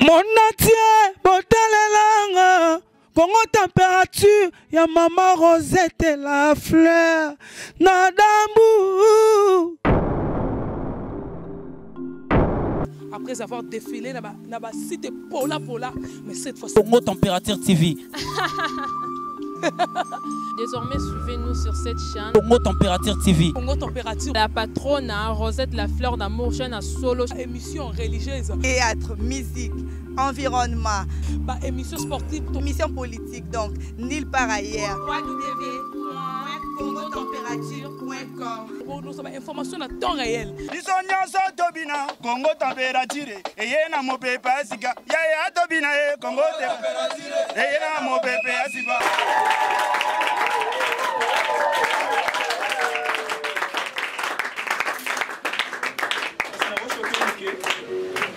Monatie, botalelanga, Congo température, ya maman Rosette et la fleur, Nadambu. Après avoir défilé, na site Pola, mais cette fois Congo Température TV. Désormais, suivez-nous sur cette chaîne. Congo Température TV. Congo Température. La patronne, Rosette la fleur d'amour, chaîne à solo. Émission religieuse. Théâtre, musique, environnement. Bah, émission sportive. Émission politique, donc, nulle part ailleurs. www.congotempérature.com. Pour nous avoir information à temps réel. Congo Température. Et yena mo pepe asika. Ya tobina Congo Température. Et yena mo pepe asika.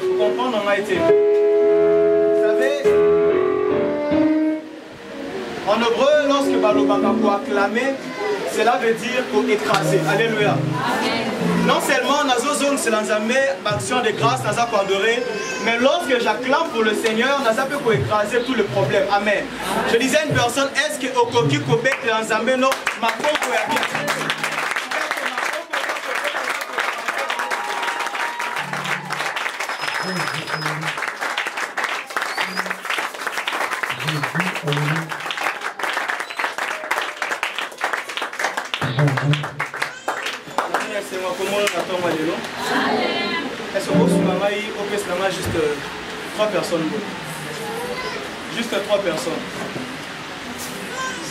Vous comprenez, on a été. Vous savez, en hébreu, lorsque Balobaka pour acclamer, cela veut dire pour écraser. Alléluia. Non seulement dans nos zones, c'est dans action de grâce, dans pour adorer, mais lorsque j'acclame pour le Seigneur, dans peut pour écraser tous les problèmes. Amen. Je disais à une personne, est-ce que au coquille copé dans un non, ma propre est bien. Est-ce que vous avez juste 3 personnes? Juste 3 personnes.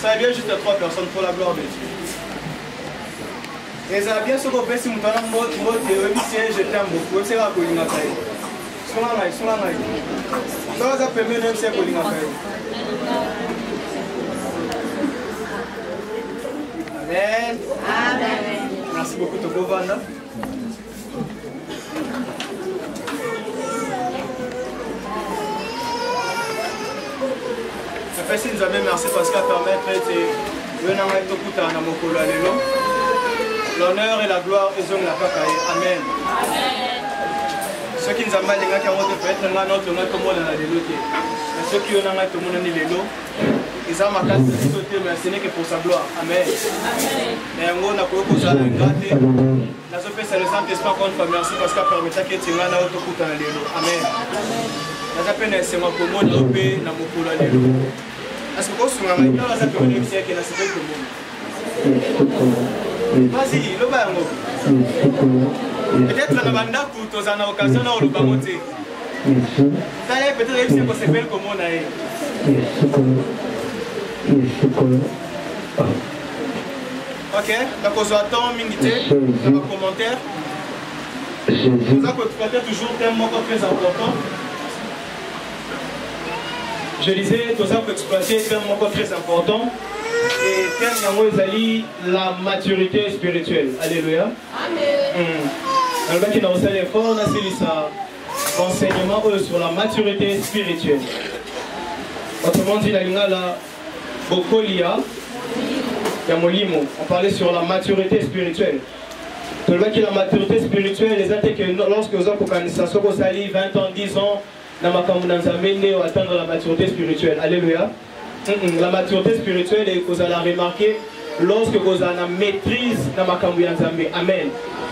Ça vient juste 3 personnes pour la gloire de Dieu. Et ça vient ce qu'on fait si vous avez un mot, je t'aime beaucoup. C'est la colline à taille. Ça va permettre même cette colline à taille. Amen. Amen. Merci beaucoup, Togovana. Merci nous avons merci parce qu'à permettre l'honneur et la gloire ils ont la pakaye. Amen. Ceux qui nous amènent les gars qui ont fait notre comme on a des lotés. Ceux qui ont tout le monde les lots. Ils ont ma carte de sauter, mais ce n'est que pour sa gloire. Amen. Et on a pour ça la grâce. La sophie c'est le Saint-Esprit qu'on fait merci parce qu'à permettre que tu m'as auto coupe dans les lots. Amen. La peine c'est moi comme on a opé na mokolo les lots. Est-ce que vous avez un peu de temps qui n'a pas de vas-y, le bango. Peut-être que la bande pour tous en occasion dans le bango. Peut-être que c'est possible comme on a. Ok, donc on attend une minute dans vos commentaires. Nous avons toujours un mot très important. Je disais, nous avons exploité un mot très important. Et terme la maturité spirituelle. Alléluia. Amen. Alors, qui n'a pas l'effort, on a saisi ça. Enseignement sur la maturité spirituelle. Autrement dit, la Bokolia, Yamolimo, on parlait sur la maturité spirituelle. Tout le monde qui la maturité spirituelle, les athées que lorsque vous avez organisation, vous allez 20 ans, 10 ans, dans ma communauté, vous atteindre la maturité spirituelle. Alléluia. La maturité spirituelle, et vous allez remarquer lorsque vous avez la maîtrise dans ma communauté. Amen.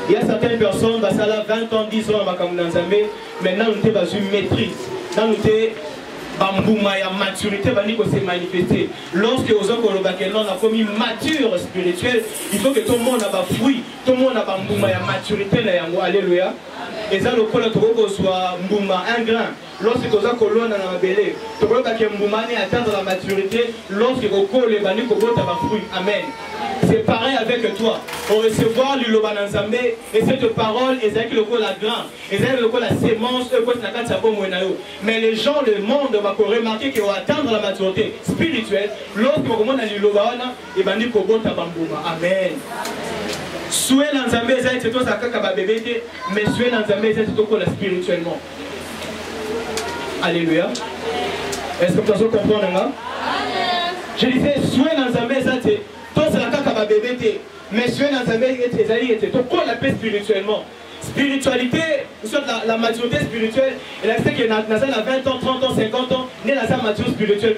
Il y a certaines personnes, bah, ça a 20 ans, 10 ans dans ma communauté, maintenant nous avons une maîtrise. Dans nous Bambouma ya maturité va se manifester. Lorsque vous avez la famille mature spirituelle, il faut que tout le monde a des fruits, tout le monde a bambouma ya maturité. Alléluia. Et ça, le col soit mbouma, un grain. Lorsque vous avez colonne dans la belé, vous avez mbouma atteindre la maturité. Lorsque vous avez des fruits. Amen. C'est pareil avec toi. On recevoir l'Ulobananzambe et cette parole, et c'est le la grain, et c'est le la sémence, mais les gens, le monde va remarquer qu'ils vont atteindre la maturité spirituelle lorsque vous avez l'Ulobana et bandi kobota bambouma. Amen. Souhait dans Zambé, c'est tout ça bébé, mais souhait dans Zambé, c'est tout spirituellement. Alléluia. Est-ce que vous comprenez? Je disais, souhait dans Zambé, c'est tout ça bébé, mais souhait dans Zambé, c'est tout la paix spirituellement. spiritualité, soit la maturité spirituelle, et là c'est que dans 20 ans, 30 ans, 50 ans, né dans sa maturité spirituelle.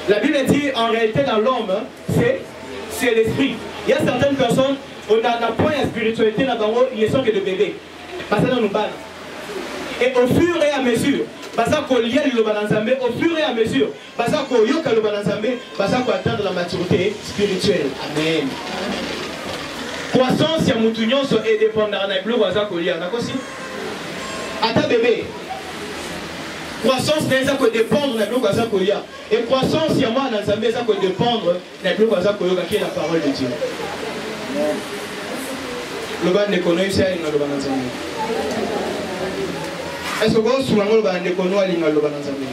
La Bible dit en réalité dans l'homme, c'est l'esprit. Il y a certaines personnes, on a un point de spiritualité là-bas, ils sont que de bébés. Parce que nous parlons. Et au fur et à mesure, parce qu'on lie le balanzambe, au fur et à mesure, parce qu'on yoka le balanzambe, parce qu'on atteint la maturité spirituelle. Amen. Croissance, il y a moutounion et dépendant de l'eau, parce qu'on lie. D'accord aussi? À ta bébé. Croissance, c'est ça qu'on dépendre de l'eau, parce qu'on lie. Et croissance, il y a moi dans l'ensemble, c'est ça qu'on dépendre de l'eau, parce qu'on lie, qui est la parole de Dieu. Le ban de connaître, c'est le balanzambe. Est-ce que vous souvent le ban de connaître, le balanzambe?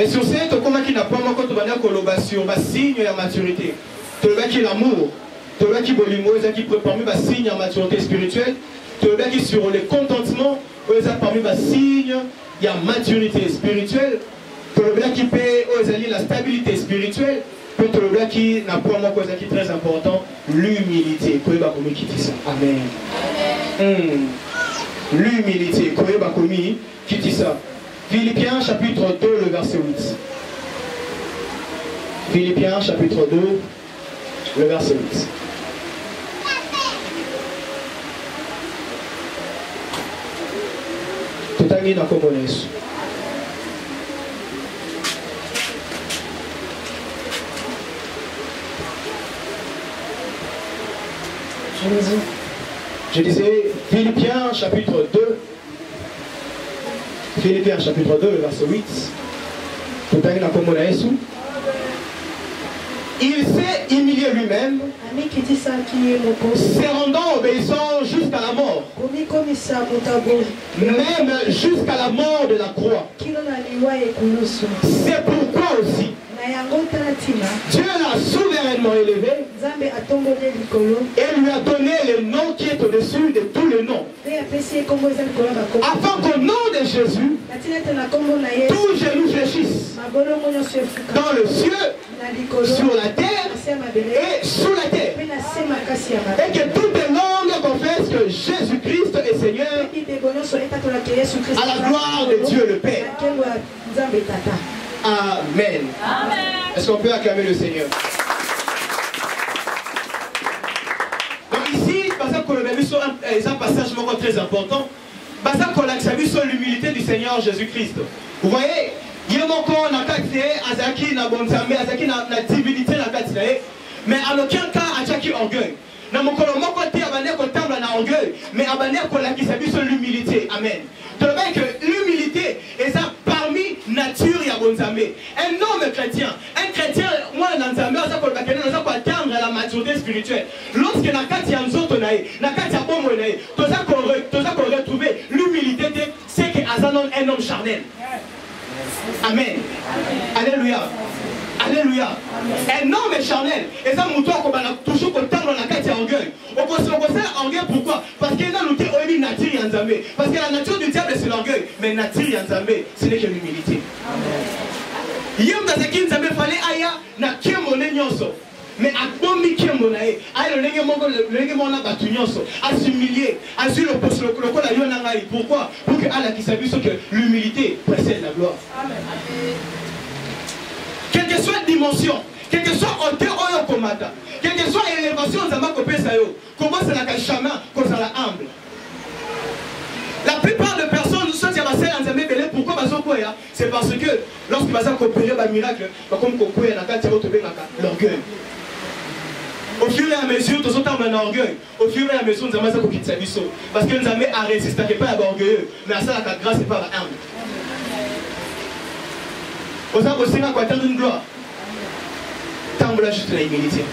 Et sur ce, comment qui n'a pas encore de manière sur le signe de la maturité. Tu le qui l'amour, tu le qui bolimo, qui prépare le signe de maturité spirituelle, tu le qui sur le contentement, parmi le signe de la maturité spirituelle, tu le qui paie la stabilité spirituelle, puis tu le qui n'a pas encore qui est très important, l'humilité. Amen. L'humilité. Qui dit ça? Philippiens chapitre 2, le verset 8. Philippiens chapitre 2, le verset 8. Tout à l'heure dans Commonais. Je disais Philippiens chapitre 2. Philippiens chapitre 2, le verset 8. Tout à l'heure dans Commonais. Il s'est humilié lui-même, se rendant obéissant jusqu'à la mort, même jusqu'à la mort de la croix. C'est pourquoi aussi Dieu l'a souverainement élevé et lui a donné le nom qui est au-dessus de tous les noms, afin qu'au nom de Jésus, tous genoux fléchissent dans le ciel, sur la terre et sous la terre, et que toutes les langues confessent que Jésus-Christ est Seigneur, à la gloire de Dieu le Père. Amen. Est-ce qu'on peut acclamer le Seigneur? Donc ici, parce qu'on a vu sur un passage très important, parce qu'on a vu sur l'humilité du Seigneur Jésus-Christ. Vous voyez, il y a encore un Azaki na bonzambe, Azaki na divinité na katinae, mais en aucun cas Azaki orgueil. Na mokolo moko te abane ko tamba na orgueil, mais abane ko la qui s'habille sur l'humilité. Amen. Tu vois que l'humilité est ça parmi nature ya bonzambe. Un homme chrétien, moi dans nzambe ça ko bakene na ça ko atteindre la maturité spirituelle. Lorsque na kati ya nzoto nae, na kati ya bomo nae, to ça ko retrouver l'humilité, c'est que azanon un homme charnel. Amen. Alléluia. Alléluia. Un homme est charnel. Et ça, nous toujours content dans la carte d'orgueil. On peut se orgueil pourquoi? Parce qu'il y a une nature yanzambe. Parce que la nature du diable c'est l'orgueil. Mais la nature yanzambe, ce n'est que l'humilité. Yem dans ce qu'il fallait aya na kiemone nyonso. Mais à bombi kiemonae, aïe le nègre mon abattu nyonso, à s'humilier, à sur le poste le col à yonangai. Pourquoi? Pour que Allah qui s'habille que l'humilité précède la gloire. Amen. Quelle que soit la dimension, quelle que soit hauteur ou komata, quelle que soit l'élévation de Zamakopesayo, comment c'est la chemin, qu'on soit humble. La plupart des personnes, pourquoi c'est parce que lorsque vous avez opéré un miracle, comme l'orgueil. Au fur et à mesure, nous sommes en orgueil. Au fur et à mesure, nous avons quitter sa vie. Parce que nous avons à résister, pas à orgueilleux, mais à ça, la grâce n'est pas humble. Vous avez aussi atteindre une gloire. Tambola juste la humilité.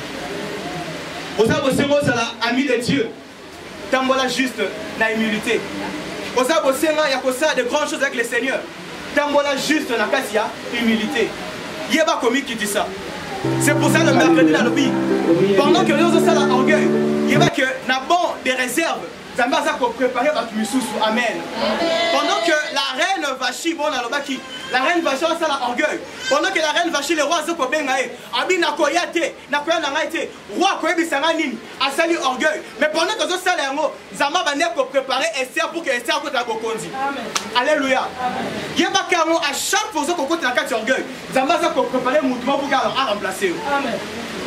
Vous avez aussi ami de Dieu. Tambola juste la humilité. Vous avez aussi de grandes choses avec le Seigneur. Tambola juste la cassia humilité. Il n'y a pas comique qui dit ça. C'est pour ça le mercredi dans le vie. Pendant que nous avons ça l'orgueil, il y a que n'a bon des réserves. Ça m'a préparé votre Amen. Pendant que la reine va Vachi, bon, la reine Vachi, ça l'a orgueil. Pendant que la reine Vachi, le roi Zoko Bengae, Abi Nakoyate, Nakoya Nangaite, roi Koyebi Sanganine, a sali orgueil. Mais pendant que ça l'a yango, Zama va n'est préparer Esther pour que Esther côté la Bokondi. Alléluia. Yeba Kamo, à chaque fois qu'on côté la carte orgueil, Zama va préparer mouvement pour qu'elle a remplacé. Amen.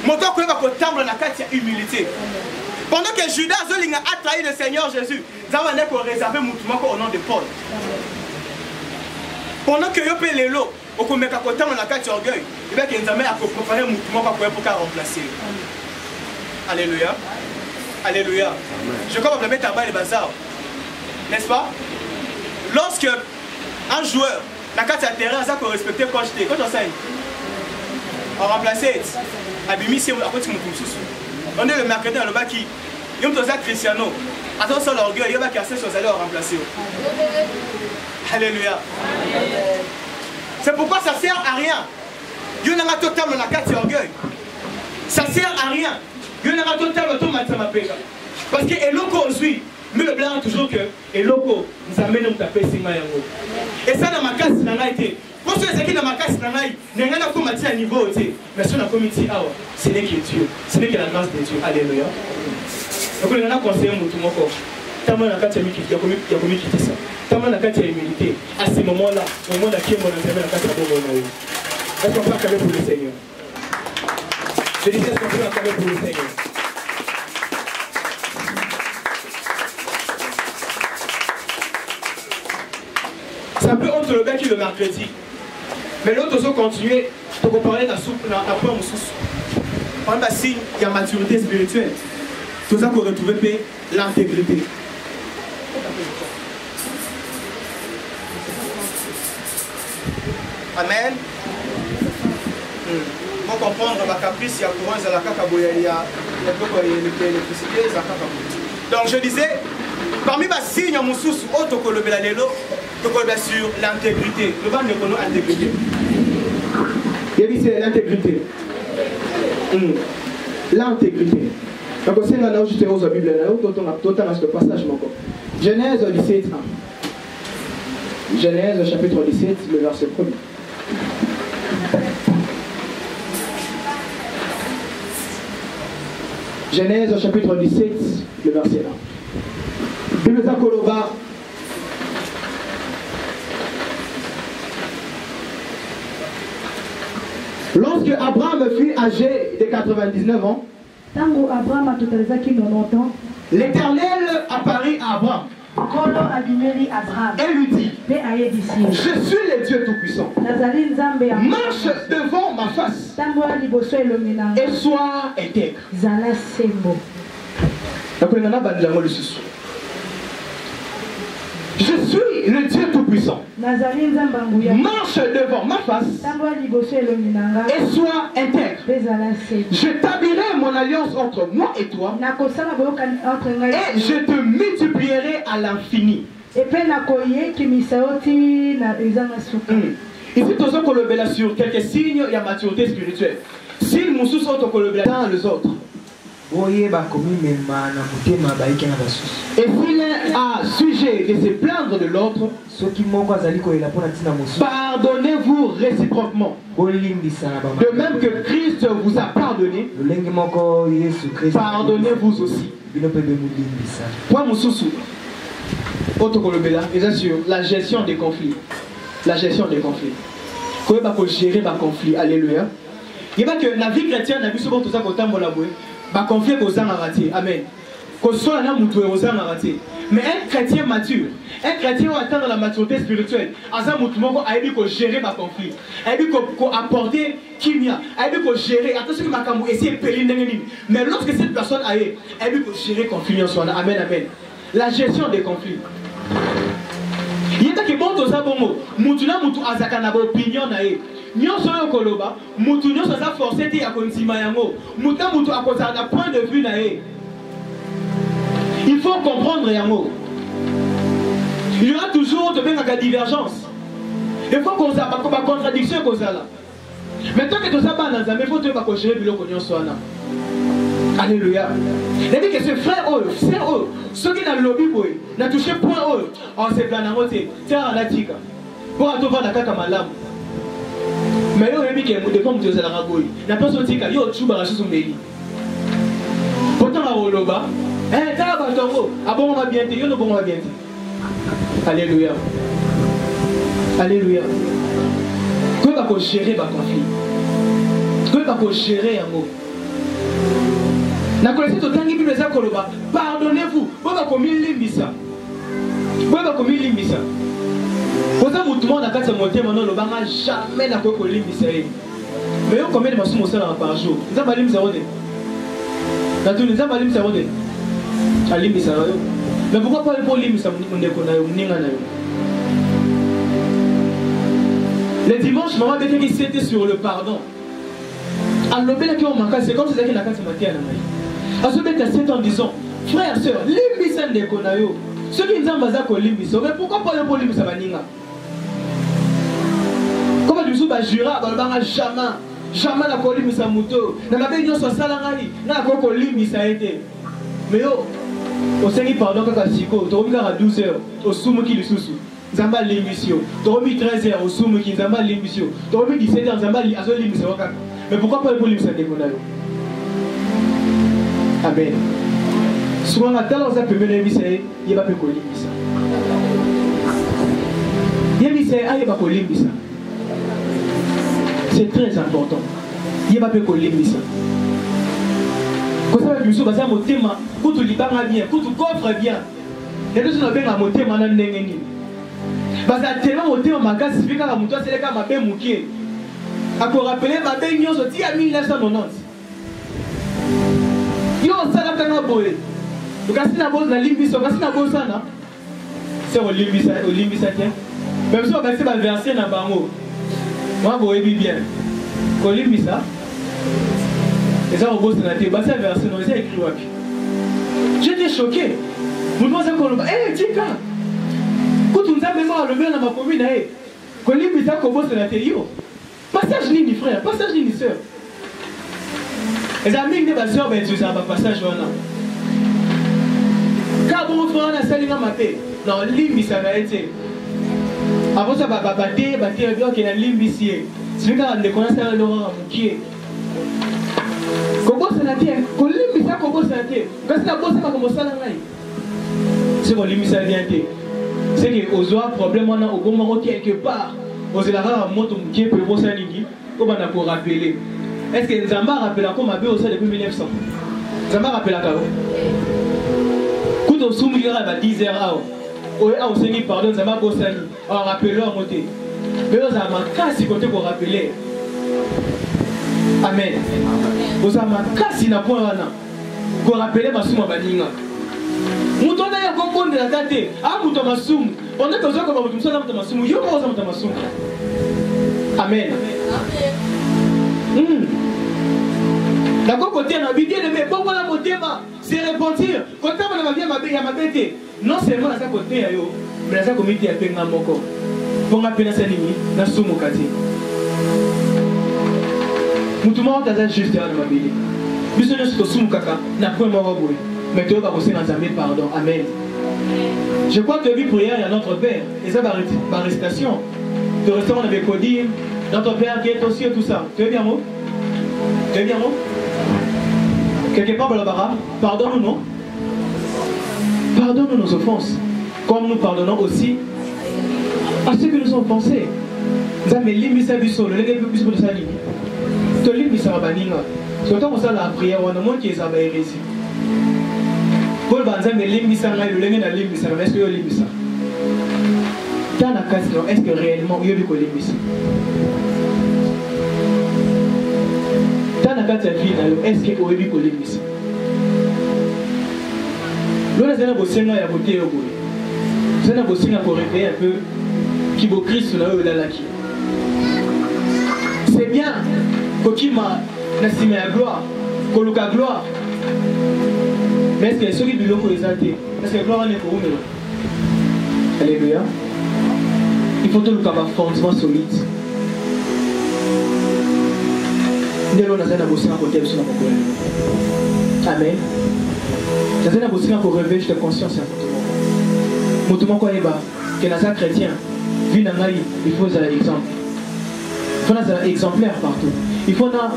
Moto Koyeba Kotambre la carte humilité. Pendant que Judas Zolinga a trahi le Seigneur Jésus, Zama n'est pas réservé mouvement au nom de Paul. Pendant que yo paye les lots, au commerce à côté on a carte orgueil, et bien qu'il a préparé un mouvement pour qu'à remplacer. Alléluia. Alléluia. Je crois qu'on va mettre à bas les bazars. N'est-ce pas? Lorsque un joueur, la carte à terrain, ça qu'on respectait quand j'étais, quand j'enseigne, on remplaçait, Abimi, c'est à côté de mon sous. On est le mercredi dans le bas qui, il y a un Cristiano, attends ça l'orgueil, il y a un qui a cessé de remplacer. Alléluia. C'est pourquoi ça ne sert à rien. Dieu n'a pas totalement la carte orgueil. Ça ne sert à rien. Dieu n'a pas totalement tout ma péga. Parce que Eloko aujourd'hui, mais le blanc toujours que Eloko nous amène à taper Singayango. Et ça dans ma case n'a été. Pour ceux qui dans ma case n'a pas n'a pas à niveau, mais sur la comité, ce n'est que Dieu. Ce n'est que la grâce de Dieu. Alléluia. Donc on a conseillé mon tout mon corps. Tellement la carte il y a commis quitter ça. Tellement la carte humilité. À ce moment-là, au moment où on a la carte à bon. Est-ce qu'on peut accaber pour le Seigneur? Je disais, est-ce qu'on peut accaber pour le Seigneur? C'est un peu entre le bec et le mercredi. Mais l'autre aussi continuer pour comparer la soupe, la pomme au sous. Par exemple, signe, il y a maturité spirituelle. Tout ça qu'on retrouve l'intégrité. Amen. Pour comprendre ma caprice, il y a courant, il y a la cacaboya, il y a l'électricité, il y a la donc je disais, parmi les signes, mon sous, autre que le belalelo, sur l'intégrité. Le bas ne connaît l'intégrité. Il dit c'est l'intégrité. L'intégrité. Donc c'est là où je te rose la Bible, là où tu as ce passage encore. Genèse 17. Genèse chapitre 17, le verset 1er. Genèse chapitre 17, le verset 1. Bible Zakoloba. Lorsque Abraham fut âgé de 99 ans, l'Éternel apparut à Abraham et lui dit, je suis le Dieu Tout-Puissant. Marche devant ma face et sois intègre. Je suis le Dieu Tout-Puissant. Marche devant ma face et sois intègre. Je t'établirai mon alliance entre moi et toi et je te multiplierai à l'infini. Ici, tous ceux sur quelques signes, il y a maturité spirituelle. Si nous sommes dans les autres. Et s'il a sujet de se plaindre de l'autre, pardonnez-vous réciproquement. De même que Christ vous a pardonné, pardonnez-vous aussi. Point Moussoussou. La gestion des conflits. La gestion des conflits. Comment on peut gérer les conflits? Alléluia. Il y a que la vie chrétienne, la vie souvent tout ça qu'on t'a bah confier aux gens à rater. Amen. Qu'on soit là où aux gens à rater. Mais un chrétien mature, un chrétien qui atteint la maturité spirituelle, à ça mouvement a dit qu'on gérer ma conflit, a dit qu'on apporter kimia, a dit qu'on gérer. Attention que ma camu essayer de périr n'engagé. Mais lorsque cette personne a dit qu'on gérer conflit en soi. Amen, amen. La gestion des conflits. Il y a des gens qui sont bon, mutuna mutu azakana opinion na e. Nyonso yo koloba, mutu nyonso za forcer ti akontima yango. Muta mutu akoza na point de vue na e. Il faut comprendre yango. Il y aura toujours de la divergence. Des fois qu'on a pas contradiction qu'on a là. Mais tant que tu as pas dans il faut te gérer le cognon soit là. Alléluia. Il dit que ce frère, c'est eux, ceux qui n'ont le lobby, n'a touché point eux. On s'est plané à moitié. Tiens, la tika. pour attendre la kaka malam. Mais yo yemi ke mude comme Dieu la boy. Na personne tika yo chuba la chose mbeli. Pourtant la oloba, ta batongo, abon va bien te, yo no bon va bien te. Alléluia. Alléluia. Comment va gérer ba conflit? Comment va gérer un mot? Na connaissez tout tangi Bible ça koloba. Pardonnez-vous. Boba komi limbisa. Boba komi limbisa. Posa mutumo na kati monter maintenant le banga jamais na ko limbisa. Mais yo combien de masumo ça par jour? Ça va limbisa rodé. Na tout ça va limbisa rodé. A limbisa yo. Mais pourquoi pas pour limbisa ndeko na yo ninga na yo? Le dimanche maman était qui c'était sur le pardon. Alors bien que on manque c'est comme c'est qui na kati matia na mai. Azobeta 7 ans disant frère sœur limbisa ndeko na yo. Ceux qui nzamba za ko limbisa mais pourquoi pas pour limbisa baninga? Comment tu souba jura balbanga jamais la ko limbisa muto. Na mabe nyonso sala ngai na ko limbisa été. Mais yo au sengi pardon kaka siko to bika à 12 heures au sumu ki lisusu. Nzamba limbisio. To bi 13 heures au sumu ki nzamba limbisio. To bi 17 heures nzamba azo limbisa wakaka. Mais pourquoi pas pour limbisa ndeko na yo? Amen. Souvent, la telle chose peut mener à il n'y a pas de colis. C'est très important. Il n'y a pas de colis. Quand ça va du sous, ça monte ma, quand tu libères bien, quand tu coffres bien. Les deux sont bien à monter ma nanengeni. Parce que tellement monter ma casse, c'est quand la moto c'est quand ma belle moukier. À quoi rappeler ma belle nion sorti à 1990. Yo ça la kanga boye. Donc si na bosse na limbisa, kasi na bosse na. C'est au limbisa tiens. Même si on va faire verser na bango. Moi boye bien. Ko limbisa. Et ça on bosse na té, bah ça verser non, c'est écrit wapi. J'étais choqué. Mon moi ça qu'on tika. Quand on nous a même à le mettre dans ma commune ko limbisa ko bosse na té yo. Passage ni frère, passage ni sœur. Les amis de ma soeur, tu sais, passage là. Quand vous prenez la salle, non, limbi ça va être. Avant ça, battre, bien qu'il y a limbi ici. C'est quand on connaît ça, on a mouqué. Comment ça n'a été? Quand limbi ça, comment ça n'a été? Quand ça n'a pas commencé à l'enrayer. C'est qu'on limbi ça vient été. C'est qu'aux autres problèmes, on a au bon moment quelque part. Aux élèves, on monte mouqué pour voir ça, on va pour rappeler. Est-ce que Nzamba rappelle comme Abé au sein depuis 1900? Nzamba rappelle à Kao. Quand on soumit à 10 heures, on s'est dit pardon, Nzamba Bossani, on rappelle à monter. Mais on a ma casse côté pour rappeler. Amen. On a ma casse n'a point là. Pour rappeler ma souma baninga. Mouton a comprendre de la date. Ah, mouton ma soum. On est besoin comme mouton ça dans ma soum. Yo, comment ça mouton ma soum? Amen. D'accord, côté na bidé de mes bon la motema, c'est repentir. Côté na ma vie ma bête. Non seulement na ça côté yo, mais na ça comité a penga moko. Pour appeler ça nini na sumo kati. Mutuma taza juste à ma bidé. Biso nyo to sumo kaka na point moko boy. Mais tu vas bosser dans ta pardon. Amen. Je crois que vie prière il y a notre Père. Et ça par récitation. De restaurant avec Codim, notre Père qui est aussi et tout ça. Tu es bien mot? Tu es bien mot? Quelque part, pardonne-nous, non? Pardonne-nous nos offenses, comme nous pardonnons aussi à ceux qui nous ont offensés. Nous avons limité biso, le légué biso de sa ligne. Tu limité sa baninga. Surtout quand on a la prière, on a moins qui est sa hérésie. Paul Banzam est limité sa le légué n'a limité sa, est-ce que tu limité ça? Dans la case, est-ce que réellement il y a du limité? Dans la carte de vie, est-ce qu'il y a eu des missions? Nous avons bossé à la beauté au bout. Nous avons bossé pour réveiller un peu qui beau Christ là où il a l'acquis. C'est bien qu'il m'a estimé la gloire, qu'on a la gloire. Mais est-ce que ceux qui veulent les exalter? Est-ce que la gloire est pour nous? Alléluia. Il faut tout le cas fondement solide. Nous avons bossé à côté de ce qu'on a. Amen. Nous avons bossé pour réveiller de conscience. Nous avons dit que nous sommes chrétiens. vie dans il faut un exemple. Il faut un exemplaire partout. Il faut un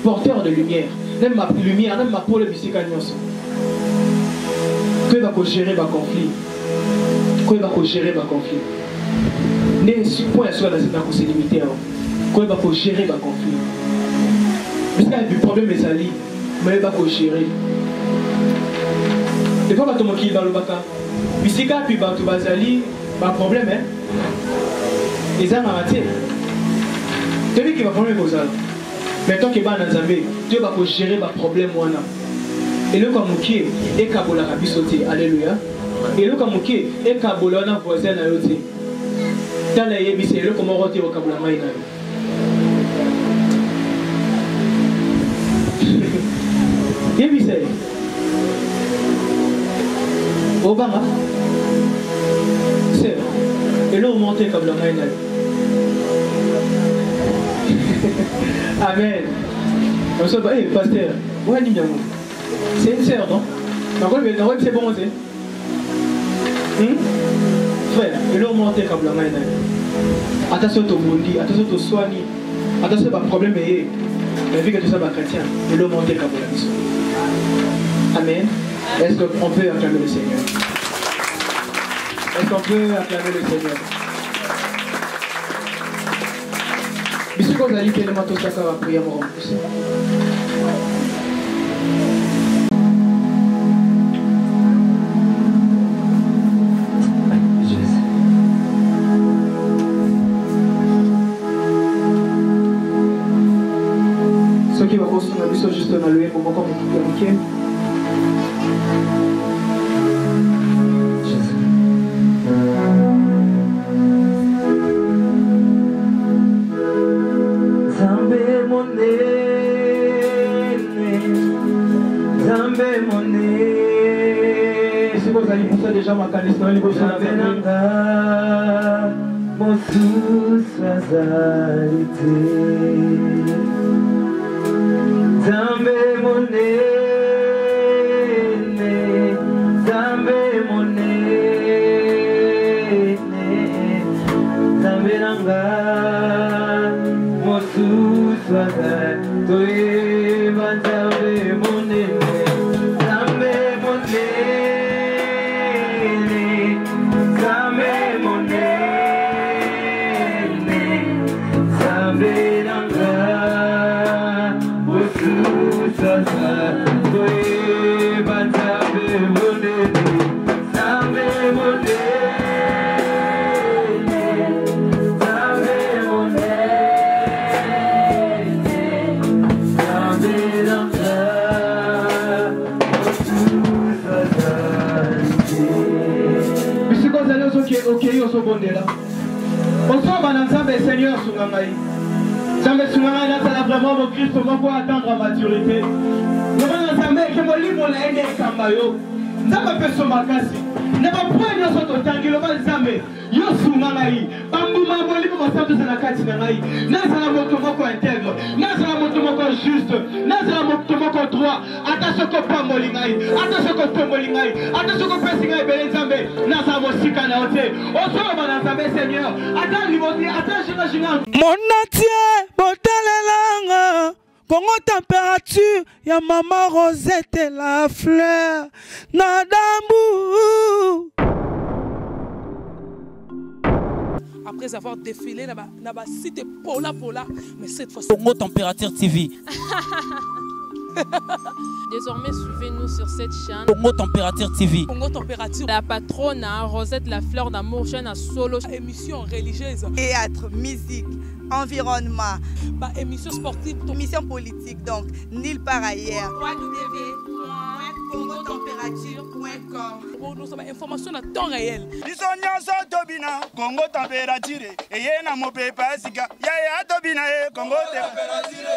porteur de lumière. Même ma lumière, même ma pour le musique à nous. Que va gérer le conflit. Que va gérer le conflit. Les points sur la zone c'est limité. Que va gérer le conflit. Parce qu'il y a du problème les alliés, mais il va gérer. Des fois, quand on est dans le baka, musique puis bateau bazali, pas problème hein. Les gens arrêtés. Tu vois qu'il va problème aux alliés. Mais tant que va dans Zambé, Dieu va gérer le problème wana. Et le kamuki et kabola rabisoté, alléluia. Et le kamuki et kabola na voisin na yote. Dans la yébi c'est le comment roter au kabola maïna. Yébi c'est. Obama. C'est. Et là on monte kabola maïna. Amen. On se bat, pasteur. Ouais, dis-moi. C'est une sœur, non? C'est bon, c'est. Frère, et là, on monte comme la main. Attention au bondi, attention au soigné. Attention au problème, mais vu que tout ça va chrétien, et là, on monte comme la mission. Amen. Est-ce qu'on peut acclamer le Seigneur? Est-ce qu'on peut acclamer le Seigneur? Bisous qu'on a dit que le matos ça va prier mon aussi. Ceux qui vont construire la mission juste dans le pour encore communiquer. Déjà ma canisse dans les beaux soins Seigneur Sungangaï. Jamais Sungangaï là, ça a vraiment mon Christ, comment pour attendre à maturité. Nous allons jamais que mon livre l'a aidé à Kambayo. Ça m'a fait son makasi. Ne va pas nous autres tangi le mal jamais. Yo Sungangaï. Bambouma mon livre m'a sorti de la Katinangaï. N'a ça la moto moko intègre. N'a ça la moto moko juste. N'a ça la moto moko droit. Attention qu'on pas molingaï. Attention qu'on peut molingaï. Attention qu'on peut singaï belé zambe. N'a ça mo sika na ote. On soit dans zambe Seigneur. Attends limoti. Attends china. Mon natie botalelanga. Congo température, ya maman Rosette la fleur, Nadambu. Après avoir défilé dans la cité Pola, mais cette fois-ci. Congo Température TV. Désormais, suivez-nous sur cette chaîne. Congo Température TV. Congo Température. La patronne Rosette la fleur d'amour, chaîne à solo. Émission religieuse. Théâtre, musique, environnement. Émission sportive. Émission politique, donc nulle part ailleurs. www.congotempérature.com. Nous avons information à temps réel. Congo Température. Et y a mon pépé, Congo Température.